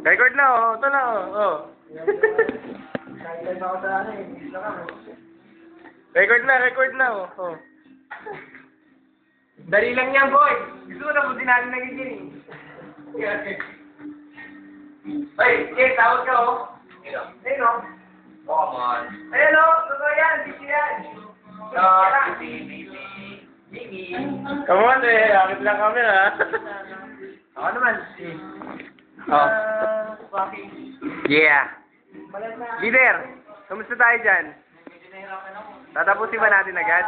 Record na, oh. Ito na, oh. Kahit ako sa ano eh. Record na, oh. Oh. Dali lang yan, boy. Gusto ko na buti natin nagigiling. Ay, Jay, tawag ka, oh. Ayun, oh. Oh, come on. Ayun, oh. Totoo yan. Dito yan. Come on, eh. Akit lang kami, ha. Ako naman. Oh. Papi. Yeah. Leader, kamusta tayo dyan? Tatapusin ba natin agad?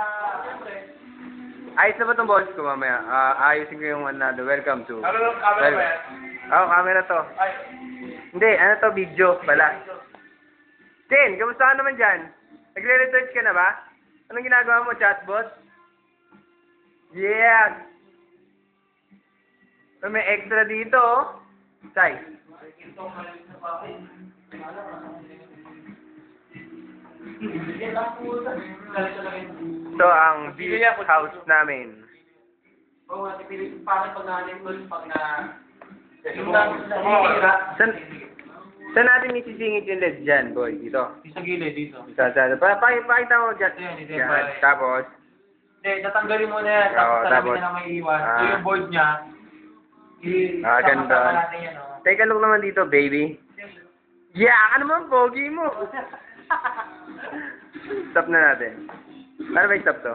Ayos na ba itong boses ko mamaya? Ayusin ko yung ano, welcome to. Camera ba yan? Oh, camera to. Ay. Hindi, ano to, video pala. Tin, kamusta ka naman dyan? Nagre-research ka na ba? Anong ginagawa mo, chatbot? Yeah! May extra dito, oh. Sai. Ito ang beach house namin. Oo, natipili parang pag nalimos, pag na... Saan natin isisingit yung LED dyan, boy? Dito. Sa gilid, dito. Pakita mo dyan. Dito, Yan. Tapos, Hindi, tatanggalin mo na yan. Oo, Tapos tapos, talamin na may iwan. Ito yung board niya. ganda. Sama-sama natin yan, oh. Take a look naman dito, baby. Yeah, ka naman, pogi mo. Stop na natin. Para ba i-stop to?